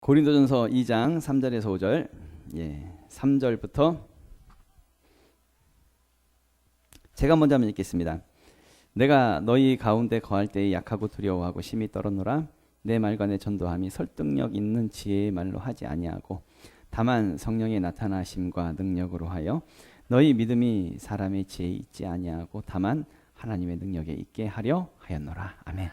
고린도전서 2장 3절에서 5절, 3절부터 제가 먼저 한번 읽겠습니다. 내가 너희 가운데 거할 때에 약하고 두려워하고 심히 떨었노라. 내 말과 내 전도함이 설득력 있는 지혜의 말로 하지 아니하고 다만 성령의 나타나심과 능력으로 하여 너희 믿음이 사람의 지혜에 있지 아니하고 다만 하나님의 능력에 있게 하려 하였노라. 아멘.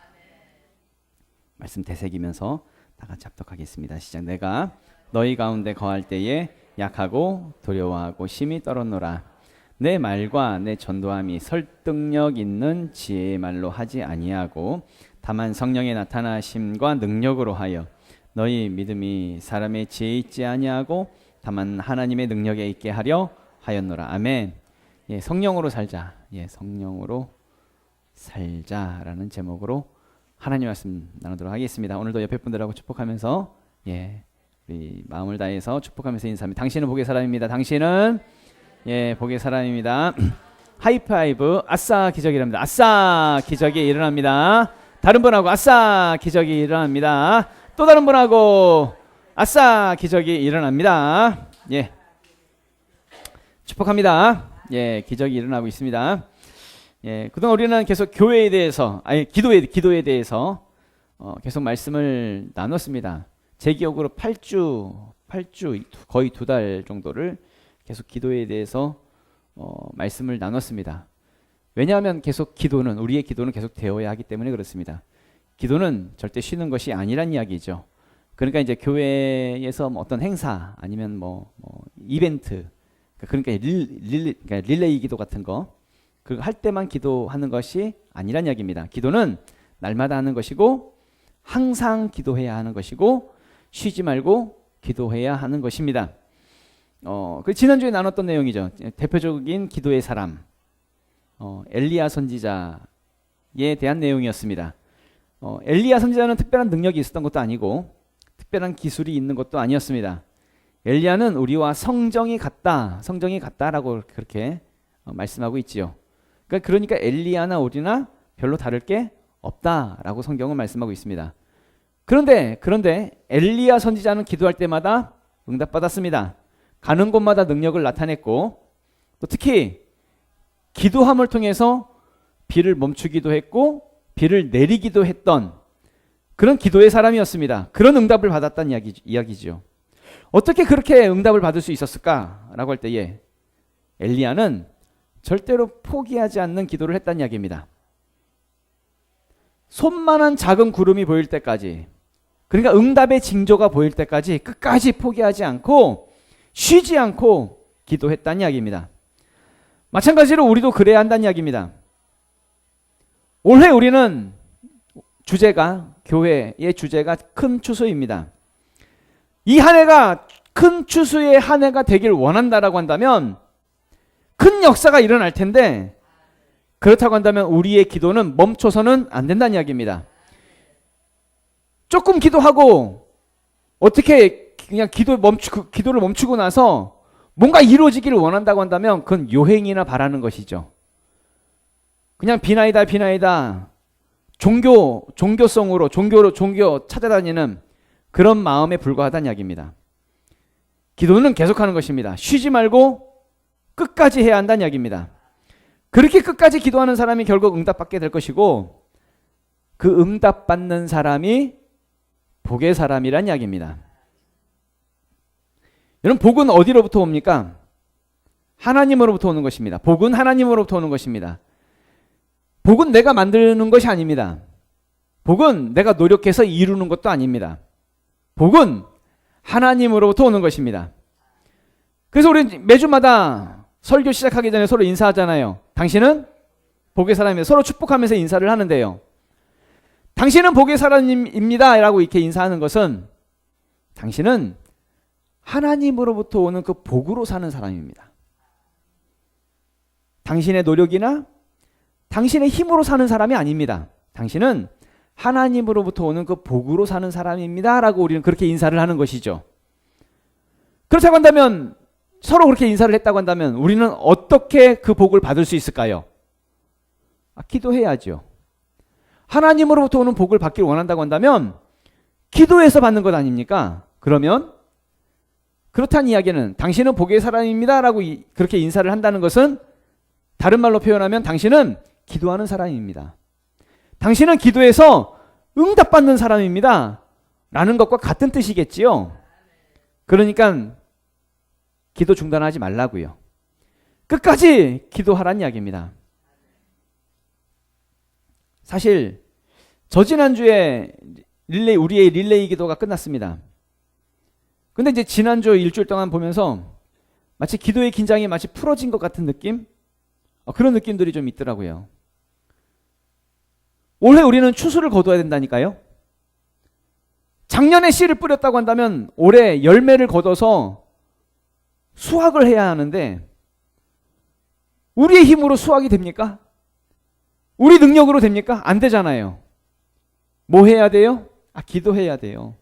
말씀 되새기면서 다 같이 합독하겠습니다. 시작. 내가 너희 가운데 거할 때에 약하고 두려워하고 심히 떨었노라. 내 말과 내 전도함이 설득력 있는 지혜의 말로 하지 아니하고 다만 성령의 나타나심과 능력으로 하여 너희 믿음이 사람의 지혜에 있지 아니하고 다만 하나님의 능력에 있게 하려 하였노라. 아멘. 성령으로 살자. 성령으로 살자라는 제목으로 하나님 말씀 나누도록 하겠습니다. 오늘도 옆에 분들하고 축복하면서 우리 마음을 다해서 축복하면서 인사합니다. 당신은 복의 사람입니다. 당신은 복의 사람입니다. 하이파이브. 아싸 기적이랍니다. 아싸 기적이 일어납니다. 다른 분하고 아싸 기적이 일어납니다. 또 다른 분하고 아싸 기적이 일어납니다. 축복합니다. 기적이 일어나고 있습니다. 그동안 우리는 계속 교회에 대해서, 기도에 대해서 계속 말씀을 나눴습니다. 제 기억으로 8주 거의 2달 정도를 계속 기도에 대해서 말씀을 나눴습니다. 왜냐하면 계속 우리의 기도는 계속 되어야 하기 때문에 그렇습니다. 기도는 절대 쉬는 것이 아니란 이야기죠. 그러니까 이제 교회에서 어떤 행사 아니면 이벤트, 그러니까 릴레이 기도 같은 거 할 때만 기도하는 것이 아니란 이야기입니다. 기도는 날마다 하는 것이고 항상 기도해야 하는 것이고 쉬지 말고 기도해야 하는 것입니다. 그 지난주에 나눴던 내용이죠. 대표적인 기도의 사람 엘리야 선지자에 대한 내용이었습니다. 엘리야 선지자는 특별한 능력이 있었던 것도 아니고 특별한 기술이 있는 것도 아니었습니다. 엘리야는 우리와 성정이 같다라고 그렇게 말씀하고 있지요. 그러니까 엘리야나 우리나 별로 다를 게 없다라고 성경은 말씀하고 있습니다. 그런데 엘리야 선지자는 기도할 때마다 응답받았습니다. 가는 곳마다 능력을 나타냈고 또 특히 기도함을 통해서 비를 멈추기도 했고 비를 내리기도 했던 그런 기도의 사람이었습니다. 그런 응답을 받았다는 이야기죠. 어떻게 그렇게 응답을 받을 수 있었을까라고 할 때에 엘리야는 절대로 포기하지 않는 기도를 했다는 이야기입니다. 손만한 작은 구름이 보일 때까지, 그러니까 응답의 징조가 보일 때까지 끝까지 포기하지 않고 쉬지 않고 기도했다는 이야기입니다. 마찬가지로 우리도 그래야 한다는 이야기입니다. 올해 우리는 교회의 주제가 큰 추수입니다. 이 한 해가 큰 추수의 한 해가 되길 원한다라고 한다면 큰 역사가 일어날 텐데 그렇다고 한다면 우리의 기도는 멈춰서는 안 된다는 이야기입니다. 조금 기도하고 어떻게 그냥 기도를 멈추고 나서 뭔가 이루어지기를 원한다고 한다면 그건 요행이나 바라는 것이죠. 그냥 비나이다 종교성으로 종교 찾아다니는 그런 마음에 불과하다는 이야기입니다. 기도는 계속하는 것입니다. 쉬지 말고 끝까지 해야 한다는 이야기입니다. 그렇게 끝까지 기도하는 사람이 결국 응답받게 될 것이고 그 응답받는 사람이 복의 사람이란 이야기입니다. 여러분, 복은 어디로부터 옵니까? 하나님으로부터 오는 것입니다. 복은 하나님으로부터 오는 것입니다. 복은 내가 만드는 것이 아닙니다. 복은 내가 노력해서 이루는 것도 아닙니다. 복은 하나님으로부터 오는 것입니다. 그래서 우리 매주마다 설교 시작하기 전에 서로 인사하잖아요. 당신은 복의 사람입니다. 서로 축복하면서 인사를 하는데요. 당신은 복의 사람입니다 라고 이렇게 인사하는 것은 당신은 하나님으로부터 오는 그 복으로 사는 사람입니다. 당신의 노력이나 당신의 힘으로 사는 사람이 아닙니다. 당신은 하나님으로부터 오는 그 복으로 사는 사람입니다 라고 우리는 그렇게 인사를 하는 것이죠. 그렇다고 한다면 서로 그렇게 인사를 했다고 한다면 우리는 어떻게 그 복을 받을 수 있을까요? 기도해야죠. 하나님으로부터 오는 복을 받기를 원한다고 한다면 기도해서 받는 것 아닙니까? 그러면 그렇다는 이야기는 당신은 복의 사람입니다 라고 그렇게 인사를 한다는 것은 다른 말로 표현하면 당신은 기도하는 사람입니다. 당신은 기도해서 응답받는 사람입니다 라는 것과 같은 뜻이겠지요. 그러니까 기도 중단하지 말라고요. 끝까지 기도하라는 이야기입니다. 사실 저지난주에 우리의 릴레이 기도가 끝났습니다. 근데 이제 지난주 일주일 동안 보면서 마치 기도의 긴장이 마치 풀어진 것 같은 느낌? 그런 느낌들이 좀 있더라고요. 올해 우리는 추수를 거둬야 된다니까요. 작년에 씨를 뿌렸다고 한다면 올해 열매를 거둬서 수확을 해야 하는데 우리의 힘으로 수확이 됩니까? 우리 능력으로 됩니까? 안 되잖아요. 뭐 해야 돼요? 기도해야 돼요.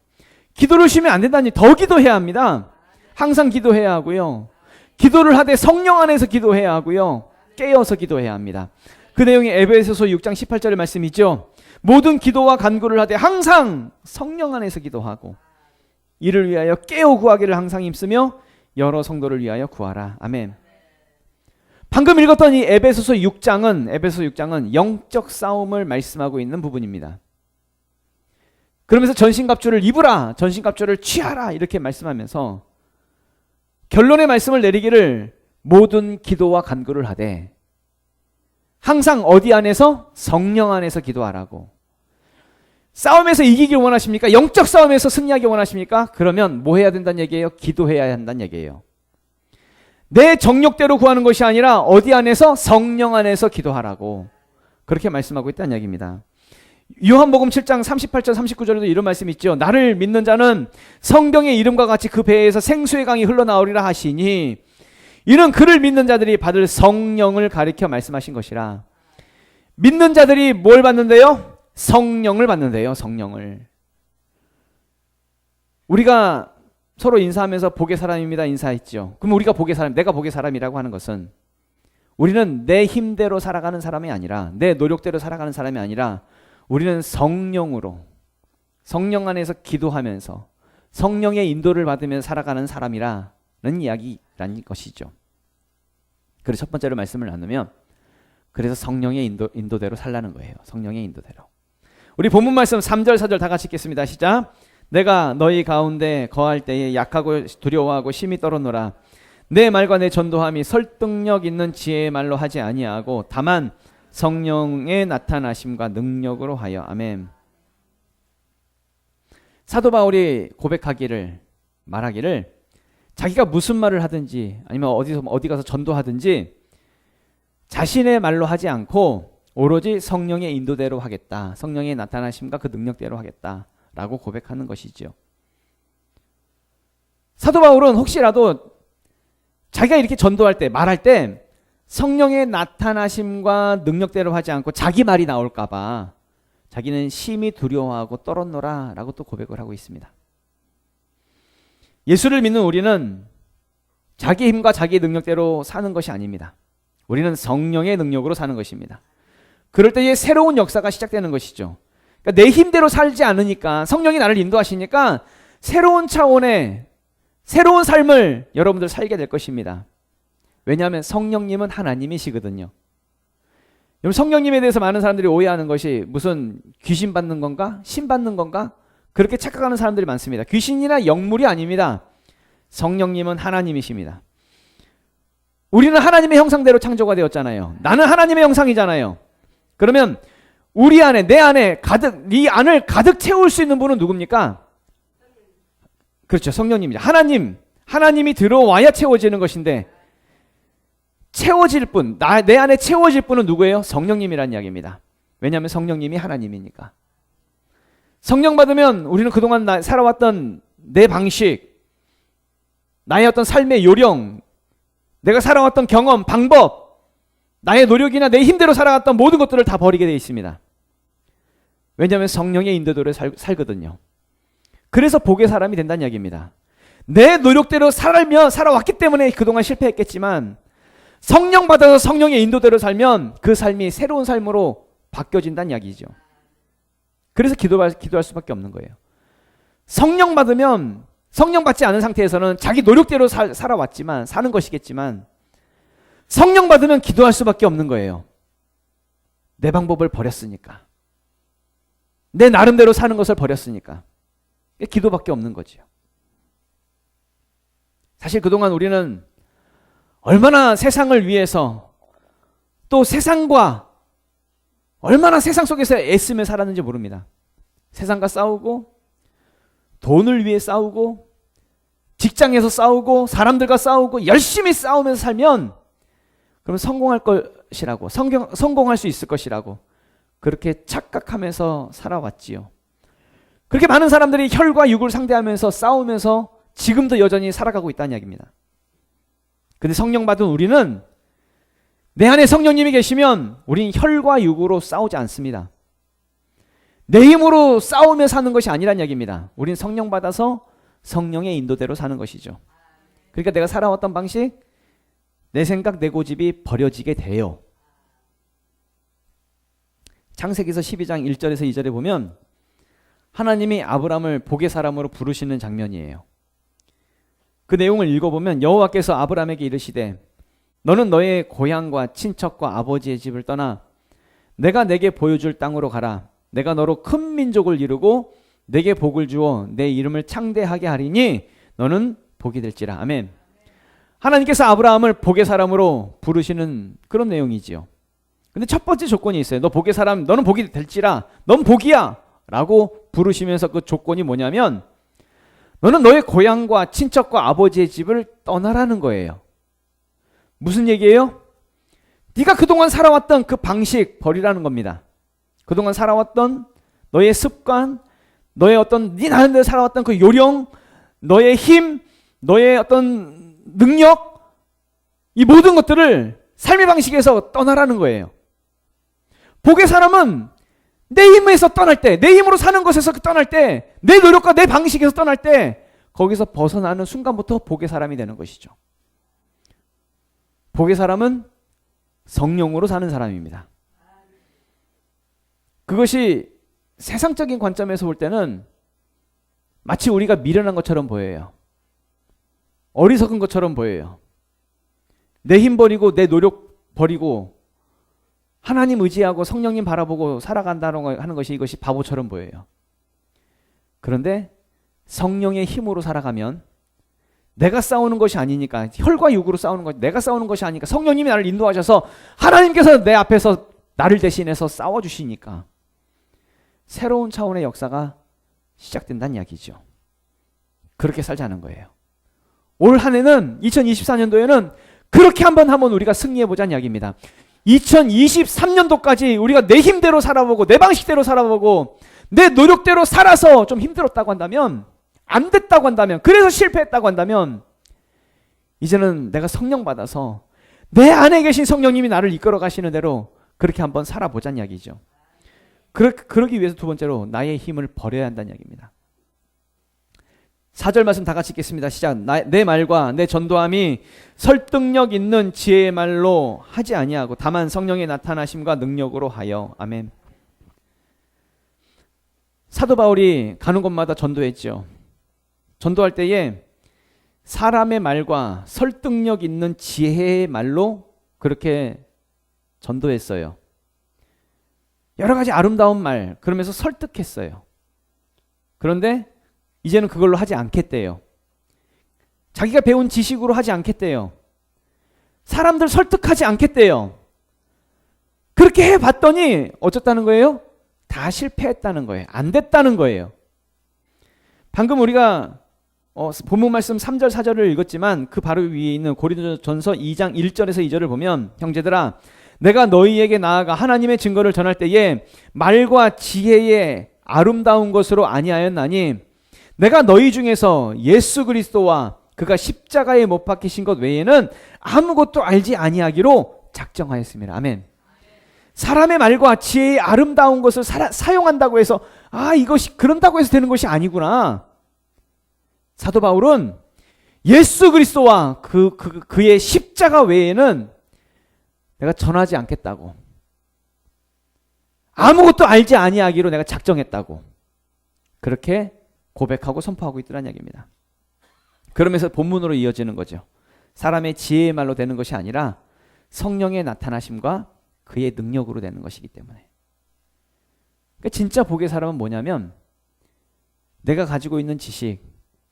기도를 쉬면 안 된다니 더 기도해야 합니다. 항상 기도해야 하고요. 기도를 하되 성령 안에서 기도해야 하고요. 깨어서 기도해야 합니다. 그 내용이 에베소서 6장 18절의 말씀이죠. 모든 기도와 간구를 하되 항상 성령 안에서 기도하고 이를 위하여 깨어 구하기를 항상 힘쓰며 여러 성도를 위하여 구하라. 아멘. 방금 읽었던 이 에베소서 6장은 영적 싸움을 말씀하고 있는 부분입니다. 그러면서 전신갑주를 입으라, 전신갑주를 취하라 이렇게 말씀하면서 결론의 말씀을 내리기를 모든 기도와 간구를 하되 항상 어디 안에서? 성령 안에서 기도하라고. 싸움에서 이기길 원하십니까? 영적 싸움에서 승리하기 원하십니까? 그러면 뭐 해야 된다는 얘기예요? 기도해야 한다는 얘기예요. 내 정욕대로 구하는 것이 아니라 어디 안에서? 성령 안에서 기도하라고 그렇게 말씀하고 있다는 이야기입니다. 요한복음 7장 38절 39절에도 이런 말씀이 있죠. 나를 믿는 자는 성경의 이름과 같이 그 배에서 생수의 강이 흘러나오리라 하시니 이는 그를 믿는 자들이 받을 성령을 가리켜 말씀하신 것이라. 믿는 자들이 뭘 받는데요? 성령을 받는데요. 성령을. 우리가 서로 인사하면서 복의 사람입니다 인사했죠. 그럼 우리가 복의 사람, 내가 복의 사람이라고 하는 것은 우리는 내 힘대로 살아가는 사람이 아니라 내 노력대로 살아가는 사람이 아니라 우리는 성령으로 성령 안에서 기도하면서 성령의 인도를 받으면서 살아가는 사람이라는 이야기라는 것이죠. 그래서 첫 번째로 말씀을 나누면 그래서 성령의 인도대로 살라는 거예요. 성령의 인도대로. 우리 본문 말씀 3절 4절 다 같이 읽겠습니다. 시작. 내가 너희 가운데 거할 때에 약하고 두려워하고 심히 떨어노라. 내 말과 내 전도함이 설득력 있는 지혜의 말로 하지 아니하고 다만 성령의 나타나심과 능력으로 하여. 아멘. 사도 바울이 말하기를 자기가 무슨 말을 하든지 아니면 어디 가서 전도하든지 자신의 말로 하지 않고 오로지 성령의 인도대로 하겠다. 성령의 나타나심과 그 능력대로 하겠다라고 고백하는 것이죠. 사도 바울은 혹시라도 자기가 이렇게 전도할 때 말할 때 성령의 나타나심과 능력대로 하지 않고 자기 말이 나올까 봐 자기는 심히 두려워하고 떨었노라 라고 또 고백을 하고 있습니다. 예수를 믿는 우리는 자기 힘과 자기 능력대로 사는 것이 아닙니다. 우리는 성령의 능력으로 사는 것입니다. 그럴 때에 새로운 역사가 시작되는 것이죠. 그러니까 내 힘대로 살지 않으니까 성령이 나를 인도하시니까 새로운 차원의 새로운 삶을 여러분들 살게 될 것입니다. 왜냐하면 성령님은 하나님이시거든요. 여러분 성령님에 대해서 많은 사람들이 오해하는 것이 무슨 귀신 받는 건가? 신 받는 건가? 그렇게 착각하는 사람들이 많습니다. 귀신이나 영물이 아닙니다. 성령님은 하나님이십니다. 우리는 하나님의 형상대로 창조가 되었잖아요. 나는 하나님의 형상이잖아요. 그러면 우리 안에 내 안에 가득 이 안을 가득 채울 수 있는 분은 누굽니까? 그렇죠. 성령님이죠. 하나님이 들어와야 채워지는 것인데 채워질 분, 내 안에 채워질 분은 누구예요? 성령님이라는 이야기입니다. 왜냐하면 성령님이 하나님이니까. 성령 받으면 우리는 그동안 살아왔던 내 방식, 나의 어떤 삶의 요령, 내가 살아왔던 경험, 방법, 나의 노력이나 내 힘대로 살아갔던 모든 것들을 다 버리게 되어 있습니다. 왜냐하면 성령의 인도대로 살거든요. 그래서 복의 사람이 된다는 이야기입니다. 내 노력대로 살아왔기 때문에 그동안 실패했겠지만 성령 받아서 성령의 인도대로 살면 그 삶이 새로운 삶으로 바뀌어진다는 이야기죠. 그래서 기도할 수밖에 없는 거예요. 성령 받으면 성령 받지 않은 상태에서는 자기 노력대로 살아왔지만, 사는 것이겠지만, 성령 받으면 기도할 수밖에 없는 거예요. 내 방법을 버렸으니까. 내 나름대로 사는 것을 버렸으니까. 기도밖에 없는 거죠. 사실 그동안 우리는 얼마나 세상을 위해서, 또 세상과 얼마나 세상 속에서 애쓰며 살았는지 모릅니다. 세상과 싸우고, 돈을 위해 싸우고, 직장에서 싸우고, 사람들과 싸우고, 열심히 싸우면서 살면 그럼 성공할 것이라고, 성공할 수 있을 것이라고 그렇게 착각하면서 살아왔지요. 그렇게 많은 사람들이 혈과 육을 상대하면서 싸우면서 지금도 여전히 살아가고 있다는 이야기입니다. 근데 성령 받은 우리는, 내 안에 성령님이 계시면 우린 혈과 육으로 싸우지 않습니다. 내 힘으로 싸우며 사는 것이 아니란 이야기입니다. 우린 성령 받아서 성령의 인도대로 사는 것이죠. 그러니까 내가 살아왔던 방식, 내 생각, 내 고집이 버려지게 돼요. 창세기서 12장 1절에서 2절에 보면 하나님이 아브람을 복의 사람으로 부르시는 장면이에요. 그 내용을 읽어보면 여호와께서 아브람에게 이르시되 너는 너의 고향과 친척과 아버지의 집을 떠나 내가 내게 보여줄 땅으로 가라. 내가 너로 큰 민족을 이루고 내게 복을 주어 내 이름을 창대하게 하리니 너는 복이 될지라. 아멘. 하나님께서 아브라함을 복의 사람으로 부르시는 그런 내용이지요. 근데 첫 번째 조건이 있어요. 너 복의 사람, 너는 복이 될지라. 넌 복이야 라고 부르시면서 그 조건이 뭐냐면 너는 너의 고향과 친척과 아버지의 집을 떠나라는 거예요. 무슨 얘기예요? 네가 그동안 살아왔던 그 방식 버리라는 겁니다. 그동안 살아왔던 너의 습관, 너의 어떤 네 나름대로 살아왔던 그 요령, 너의 힘, 너의 어떤 능력, 이 모든 것들을 삶의 방식에서 떠나라는 거예요. 복의 사람은 내 힘에서 떠날 때, 내 힘으로 사는 것에서 떠날 때, 내 노력과 내 방식에서 떠날 때 거기서 벗어나는 순간부터 복의 사람이 되는 것이죠. 복의 사람은 성령으로 사는 사람입니다. 그것이 세상적인 관점에서 볼 때는 마치 우리가 미련한 것처럼 보여요. 어리석은 것처럼 보여요. 내 힘 버리고 내 노력 버리고 하나님 의지하고 성령님 바라보고 살아간다는 하는 것이 이것이 바보처럼 보여요. 그런데 성령의 힘으로 살아가면 내가 싸우는 것이 아니니까, 혈과 육으로 싸우는 것, 내가 싸우는 것이 아니니까 성령님이 나를 인도하셔서 하나님께서 내 앞에서 나를 대신해서 싸워주시니까 새로운 차원의 역사가 시작된다는 이야기죠. 그렇게 살자는 거예요. 올 한 해는 2024년도에는 그렇게 한번 우리가 승리해보자는 이야기입니다. 2023년도까지 우리가 내 힘대로 살아보고 내 방식대로 살아보고 내 노력대로 살아서 좀 힘들었다고 한다면, 안 됐다고 한다면, 그래서 실패했다고 한다면 이제는 내가 성령 받아서 내 안에 계신 성령님이 나를 이끌어 가시는 대로 그렇게 한번 살아보자는 이야기죠. 그러기 위해서 두 번째로 나의 힘을 버려야 한다는 이야기입니다. 4절 말씀 다 같이 읽겠습니다. 시작. 내 말과 내 전도함이 설득력 있는 지혜의 말로 하지 아니하고 다만 성령의 나타나심과 능력으로 하여. 아멘. 사도 바울이 가는 곳마다 전도했죠. 전도할 때에 사람의 말과 설득력 있는 지혜의 말로 그렇게 전도했어요. 여러 가지 아름다운 말, 그러면서 설득했어요. 그런데 이제는 그걸로 하지 않겠대요. 자기가 배운 지식으로 하지 않겠대요. 사람들 설득하지 않겠대요. 그렇게 해봤더니 어쩌다는 거예요? 다 실패했다는 거예요. 안 됐다는 거예요. 방금 우리가 본문 말씀 3절 4절을 읽었지만 그 바로 위에 있는 고린도전서 2장 1절에서 2절을 보면 형제들아 내가 너희에게 나아가 하나님의 증거를 전할 때에 말과 지혜의 아름다운 것으로 아니하였나니 내가 너희 중에서 예수 그리스도와 그가 십자가에 못 박히신 것 외에는 아무것도 알지 아니하기로 작정하였습니다. 아멘. 사람의 말과 지혜의 아름다운 것을 사용한다고 해서 이것이 그런다고 해서 되는 것이 아니구나. 사도 바울은 예수 그리스도와 그의 십자가 외에는 내가 전하지 않겠다고, 아무것도 알지 아니하기로 내가 작정했다고 그렇게 고백하고 선포하고 있더란 이야기입니다. 그러면서 본문으로 이어지는 거죠. 사람의 지혜의 말로 되는 것이 아니라 성령의 나타나심과 그의 능력으로 되는 것이기 때문에. 그러니까 진짜 복의 사람은 뭐냐면 내가 가지고 있는 지식,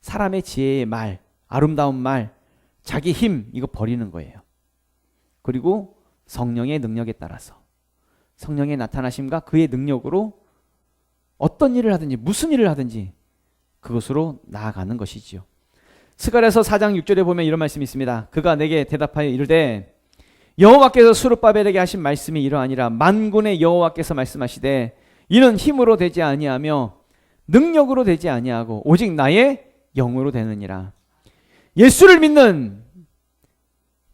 사람의 지혜의 말, 아름다운 말, 자기 힘 이거 버리는 거예요. 그리고 성령의 능력에 따라서 성령의 나타나심과 그의 능력으로 어떤 일을 하든지 무슨 일을 하든지 그것으로 나아가는 것이지요. 스가랴서 4장 6절에 보면 이런 말씀이 있습니다. 그가 내게 대답하여 이르되 여호와께서 스룹바벨에게 하신 말씀이 이러하니라. 만군의 여호와께서 말씀하시되 이는 힘으로 되지 아니하며 능력으로 되지 아니하고 오직 나의 영으로 되느니라. 예수를 믿는,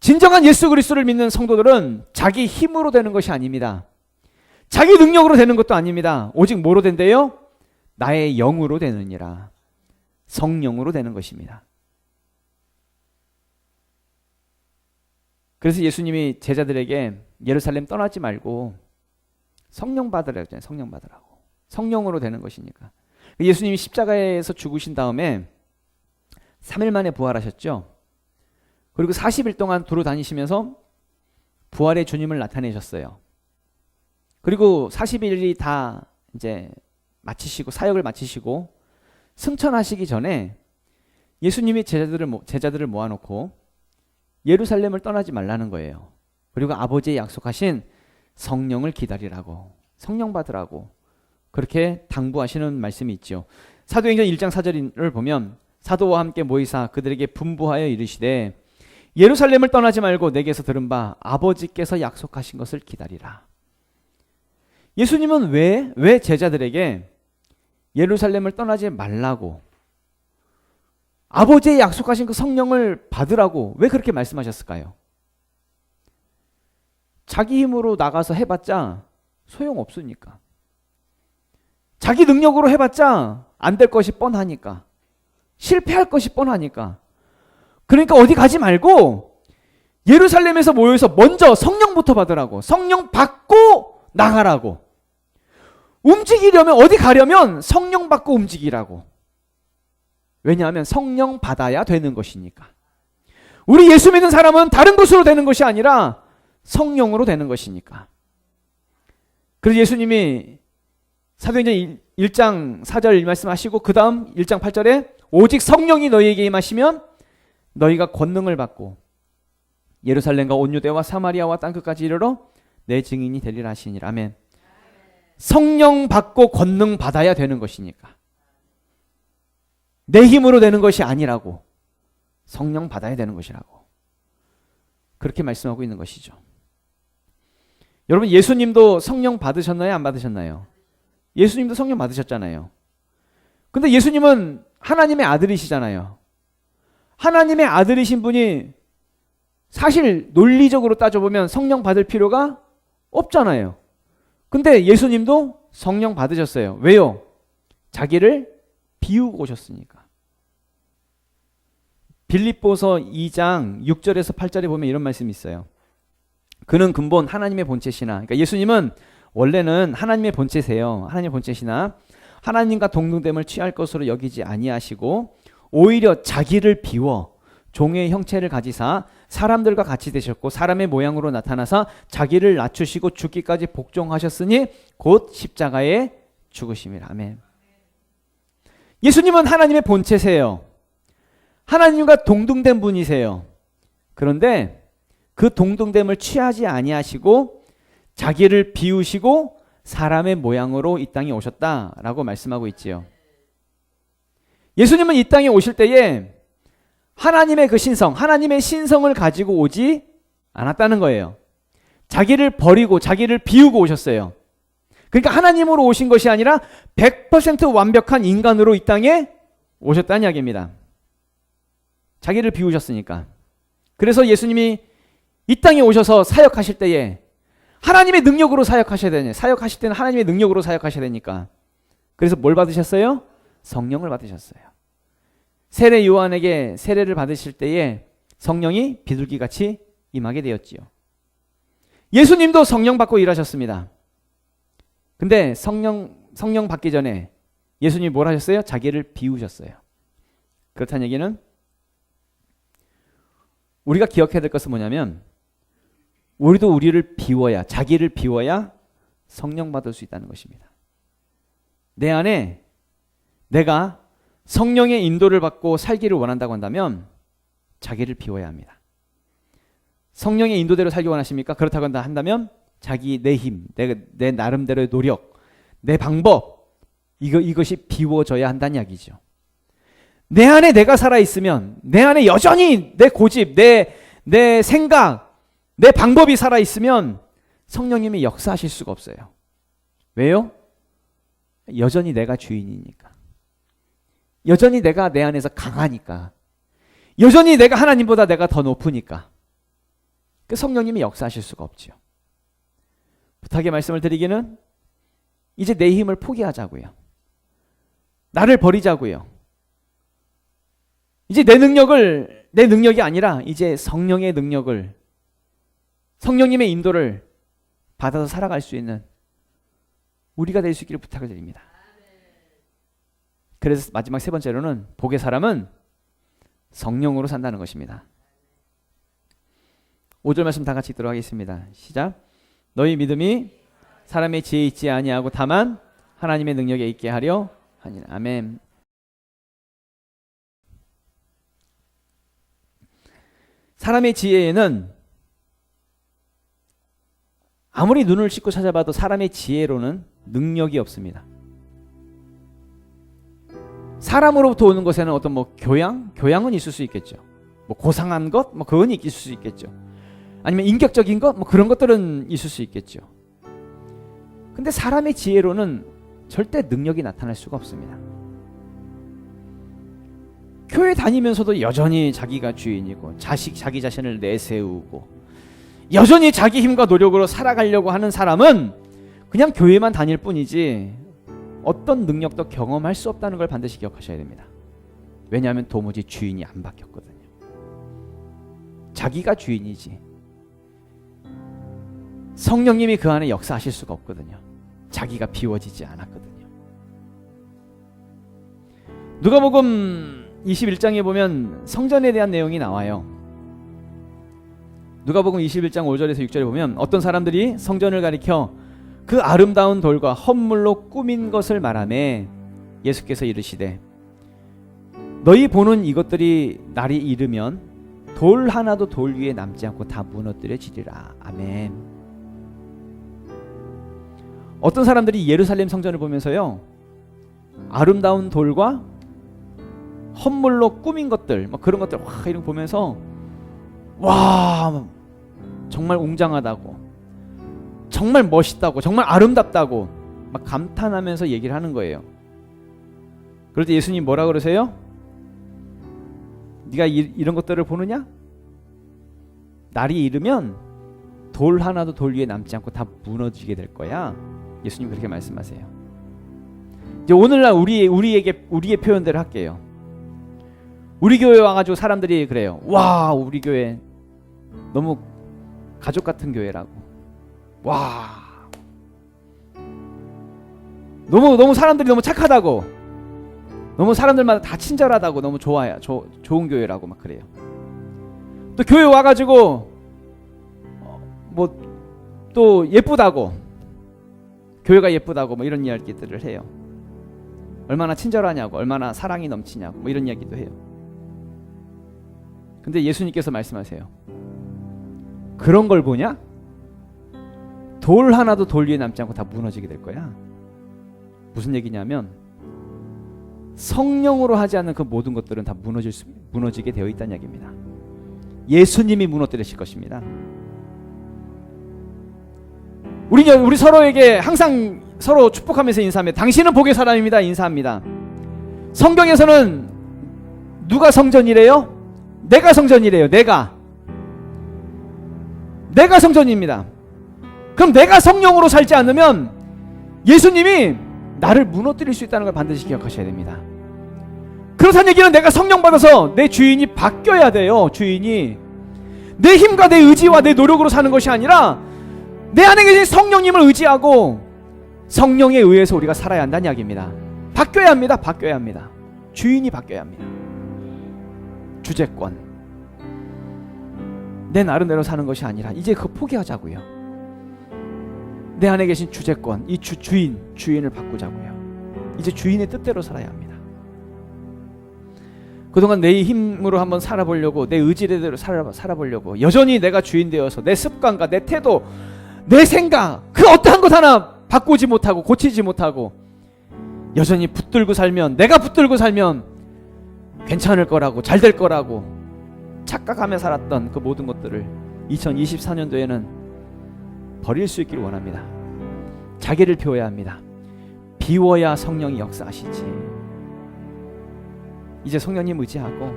진정한 예수 그리스도를 믿는 성도들은 자기 힘으로 되는 것이 아닙니다. 자기 능력으로 되는 것도 아닙니다. 오직 뭐로 된대요? 나의 영으로 되느니라. 성령으로 되는 것입니다. 그래서 예수님이 제자들에게 예루살렘 떠나지 말고 성령 받으라고 했잖아요. 성령 받으라고. 성령으로 되는 것이니까. 예수님이 십자가에서 죽으신 다음에 3일 만에 부활하셨죠. 그리고 40일 동안 도로 다니시면서 부활의 주님을 나타내셨어요. 그리고 40일이 다 이제 마치시고 사역을 마치시고 승천하시기 전에 예수님이 제자들을 모아놓고 예루살렘을 떠나지 말라는 거예요. 그리고 아버지의 약속하신 성령을 기다리라고, 성령 받으라고 그렇게 당부하시는 말씀이 있죠. 사도행전 1장 4절을 보면 사도와 함께 모이사 그들에게 분부하여 이르시되 예루살렘을 떠나지 말고 내게서 들은 바 아버지께서 약속하신 것을 기다리라. 예수님은 왜 제자들에게 예루살렘을 떠나지 말라고, 아버지의 약속하신 그 성령을 받으라고 왜 그렇게 말씀하셨을까요? 자기 힘으로 나가서 해봤자 소용없으니까. 자기 능력으로 해봤자 안 될 것이 뻔하니까. 실패할 것이 뻔하니까. 그러니까 어디 가지 말고 예루살렘에서 모여서 먼저 성령부터 받으라고, 성령 받고 나가라고. 움직이려면, 어디 가려면 성령 받고 움직이라고. 왜냐하면 성령 받아야 되는 것이니까. 우리 예수 믿는 사람은 다른 것으로 되는 것이 아니라 성령으로 되는 것이니까. 그래서 예수님이 사도행전 1장 4절 말씀하시고 그 다음 1장 8절에 오직 성령이 너희에게 임하시면 너희가 권능을 받고 예루살렘과 온 유대와 사마리아와 땅끝까지 이르러 내 증인이 되리라 하시니라. 아멘. 성령 받고 권능 받아야 되는 것이니까. 내 힘으로 되는 것이 아니라고. 성령 받아야 되는 것이라고. 그렇게 말씀하고 있는 것이죠. 여러분, 예수님도 성령 받으셨나요? 안 받으셨나요? 예수님도 성령 받으셨잖아요. 근데 예수님은 하나님의 아들이시잖아요. 하나님의 아들이신 분이 사실 논리적으로 따져보면 성령 받을 필요가 없잖아요. 근데 예수님도 성령 받으셨어요. 왜요? 자기를 비우고 오셨으니까. 빌립보서 2장 6절에서 8절에 보면 이런 말씀이 있어요. 그는 근본 하나님의 본체시나, 그러니까 예수님은 원래는 하나님의 본체세요. 하나님의 본체시나 하나님과 동등됨을 취할 것으로 여기지 아니하시고 오히려 자기를 비워 종의 형체를 가지사 사람들과 같이 되셨고 사람의 모양으로 나타나사 자기를 낮추시고 죽기까지 복종하셨으니 곧 십자가에 죽으심이라. 아멘. 예수님은 하나님의 본체세요. 하나님과 동등된 분이세요. 그런데 그 동등됨을 취하지 아니하시고 자기를 비우시고 사람의 모양으로 이 땅에 오셨다라고 말씀하고 있지요. 예수님은 이 땅에 오실 때에 하나님의 그 신성, 하나님의 신성을 가지고 오지 않았다는 거예요. 자기를 버리고 자기를 비우고 오셨어요. 그러니까 하나님으로 오신 것이 아니라 100% 완벽한 인간으로 이 땅에 오셨다는 이야기입니다. 자기를 비우셨으니까. 그래서 예수님이 이 땅에 오셔서 사역하실 때에 하나님의 능력으로 사역하셔야 되냐. 사역하실 때는 하나님의 능력으로 사역하셔야 되니까. 그래서 뭘 받으셨어요? 성령을 받으셨어요. 세례 요한에게 세례를 받으실 때에 성령이 비둘기같이 임하게 되었지요. 예수님도 성령 받고 일하셨습니다. 근데 성령 받기 전에 예수님이 뭘 하셨어요? 자기를 비우셨어요. 그렇다는 얘기는 우리가 기억해야 될 것은 뭐냐면 우리도 우리를 비워야, 자기를 비워야 성령 받을 수 있다는 것입니다. 내 안에 내가 성령의 인도를 받고 살기를 원한다고 한다면 자기를 비워야 합니다. 성령의 인도대로 살기 원하십니까? 그렇다고 한다면 자기 내 힘, 내 나름대로의 노력, 내 방법, 이것이 비워져야 한다는 이야기죠. 내 안에 내가 살아있으면, 내 안에 여전히 내 고집, 내 생각, 내 방법이 살아있으면 성령님이 역사하실 수가 없어요. 왜요? 여전히 내가 주인이니까. 여전히 내가 내 안에서 강하니까. 여전히 내가 하나님보다 내가 더 높으니까. 그 성령님이 역사하실 수가 없죠. 부탁의 말씀을 드리기는 이제 내 힘을 포기하자고요. 나를 버리자고요. 이제 내 능력이 아니라 이제 성령의 능력을, 성령님의 인도를 받아서 살아갈 수 있는 우리가 될 수 있기를 부탁을 드립니다. 그래서 마지막 세 번째로는 복의 사람은 성령으로 산다는 것입니다. 5절 말씀 다 같이 읽도록 하겠습니다. 시작. 너희 믿음이 사람의 지혜에 있지 아니하고 다만 하나님의 능력에 있게 하려 하니라. 아멘. 사람의 지혜에는 아무리 눈을 씻고 찾아봐도 사람의 지혜로는 능력이 없습니다. 사람으로부터 오는 것에는 어떤 교양은 있을 수 있겠죠. 고상한 것, 그건 있을 수 있겠죠. 아니면 인격적인 것, 그런 것들은 있을 수 있겠죠. 근데 사람의 지혜로는 절대 능력이 나타날 수가 없습니다. 교회 다니면서도 여전히 자기가 주인이고 자기 자신을 내세우고 여전히 자기 힘과 노력으로 살아가려고 하는 사람은 그냥 교회만 다닐 뿐이지 어떤 능력도 경험할 수 없다는 걸 반드시 기억하셔야 됩니다. 왜냐하면 도무지 주인이 안 바뀌었거든요. 자기가 주인이지 성령님이 그 안에 역사하실 수가 없거든요. 자기가 비워지지 않았거든요. 누가복음 21장에 보면 성전에 대한 내용이 나와요. 누가복음 21장 5절에서 6절에 보면 어떤 사람들이 성전을 가리켜 그 아름다운 돌과 헌물로 꾸민 것을 말하매 예수께서 이르시되 너희 보는 이것들이 날이 이르면 돌 하나도 돌 위에 남지 않고 다 무너뜨려지리라. 아멘. 어떤 사람들이 예루살렘 성전을 보면서요 아름다운 돌과 헌물로 꾸민 것들 그런 것들 이런 거 보면서 와 정말 웅장하다고 정말 멋있다고 정말 아름답다고 막 감탄하면서 얘기를 하는 거예요. 그럴 때 예수님 뭐라 그러세요? 네가 이런 것들을 보느냐? 날이 이르면 돌 하나도 돌 위에 남지 않고 다 무너지게 될 거야. 예수님 그렇게 말씀하세요. 이제 오늘날 우리의 표현대로 할게요. 우리 교회 와가지고 사람들이 그래요. 와 우리 교회 너무 가족 같은 교회라고. 와 너무 사람들이 너무 착하다고, 너무 사람들마다 다 친절하다고, 너무 좋아요. 좋은 교회라고 막 그래요. 또 교회 와가지고 또 예쁘다고, 교회가 예쁘다고 이런 이야기들을 해요. 얼마나 친절하냐고, 얼마나 사랑이 넘치냐고 이런 이야기도 해요. 근데 예수님께서 말씀하세요. 그런 걸 보냐? 돌 하나도 돌 위에 남지 않고 다 무너지게 될 거야. 무슨 얘기냐면 성령으로 하지 않는 그 모든 것들은 다 무너지게 되어 있다는 이야기입니다. 예수님이 무너뜨리실 것입니다. 우리 서로에게 항상 서로 축복하면서 인사합니다. 당신은 복의 사람입니다. 인사합니다. 성경에서는 누가 성전이래요? 내가 성전이래요. 내가 성전입니다. 그럼 내가 성령으로 살지 않으면 예수님이 나를 무너뜨릴 수 있다는 걸 반드시 기억하셔야 됩니다. 그렇다는 얘기는 내가 성령 받아서 내 주인이 바뀌어야 돼요. 주인이 내 힘과 내 의지와 내 노력으로 사는 것이 아니라 내 안에 계신 성령님을 의지하고 성령에 의해서 우리가 살아야 한다는 이야기입니다. 바뀌어야 합니다. 바뀌어야 합니다. 주인이 바뀌어야 합니다. 주재권. 내 나름대로 사는 것이 아니라 이제 그거 포기하자고요. 내 안에 계신 주재권, 이 주인을 바꾸자고요. 이제 주인의 뜻대로 살아야 합니다. 그동안 내 힘으로 한번 살아보려고, 내 의지대로 살아보려고 여전히 내가 주인 되어서 내 습관과 내 태도, 내 생각, 그 어떠한 것 하나 바꾸지 못하고 고치지 못하고 여전히 붙들고 살면, 내가 붙들고 살면 괜찮을 거라고, 잘 될 거라고 착각하며 살았던 그 모든 것들을 2024년도에는 버릴 수 있기를 원합니다. 자기를 비워야 합니다. 비워야 성령이 역사하시지. 이제 성령님 의지하고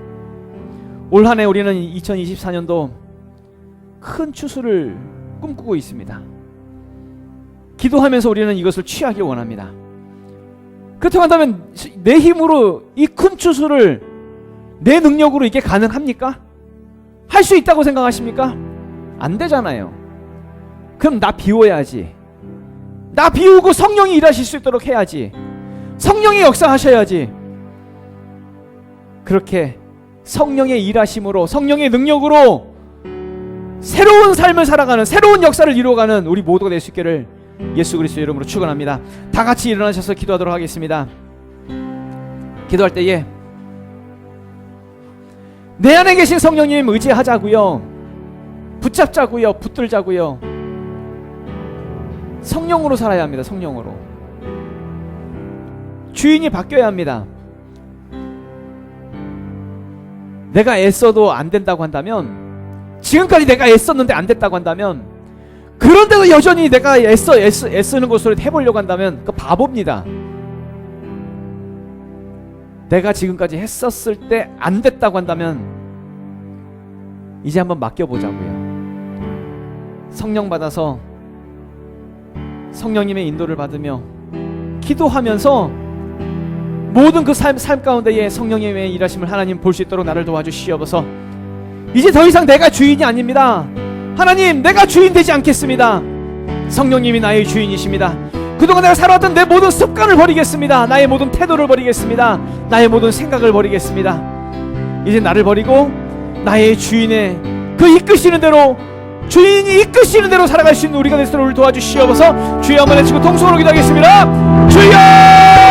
올 한 해 우리는 2024년도 큰 추수를 꿈꾸고 있습니다. 기도하면서 우리는 이것을 취하길 원합니다. 그렇다고 한다면 내 힘으로 이 큰 추수를, 내 능력으로 이게 가능합니까? 할 수 있다고 생각하십니까? 안 되잖아요. 그럼 나 비워야지. 나 비우고 성령이 일하실 수 있도록 해야지. 성령이 역사하셔야지. 그렇게 성령의 일하심으로, 성령의 능력으로 새로운 삶을 살아가는, 새로운 역사를 이루어가는 우리 모두가 될 수 있기를 예수 그리스도 이름으로 축원합니다. 다 같이 일어나셔서 기도하도록 하겠습니다. 기도할 때에 내 안에 계신 성령님 의지하자고요. 붙잡자고요. 붙들자고요. 성령으로 살아야 합니다. 성령으로. 주인이 바뀌어야 합니다. 내가 애써도 안 된다고 한다면, 지금까지 내가 애썼는데 안 됐다고 한다면, 그런데도 여전히 내가 애쓰는 것으로 해보려고 한다면 그 바보입니다. 내가 지금까지 했었을 때 안 됐다고 한다면 이제 한번 맡겨보자고요. 성령 받아서 성령님의 인도를 받으며 기도하면서 모든 그 삶 가운데에 성령님의 일하심을 하나님 볼 수 있도록 나를 도와주시옵소서. 이제 더 이상 내가 주인이 아닙니다. 하나님, 내가 주인 되지 않겠습니다. 성령님이 나의 주인이십니다. 그동안 내가 살아왔던 내 모든 습관을 버리겠습니다. 나의 모든 태도를 버리겠습니다. 나의 모든 생각을 버리겠습니다. 이제 나를 버리고 나의 주인의 그 이끄시는 대로, 주인이 이끄시는 대로 살아갈 수 있는 우리가 될 수 있도록 도와주시옵소서. 주여 한번 외치고 통성으로 기도하겠습니다. 주여!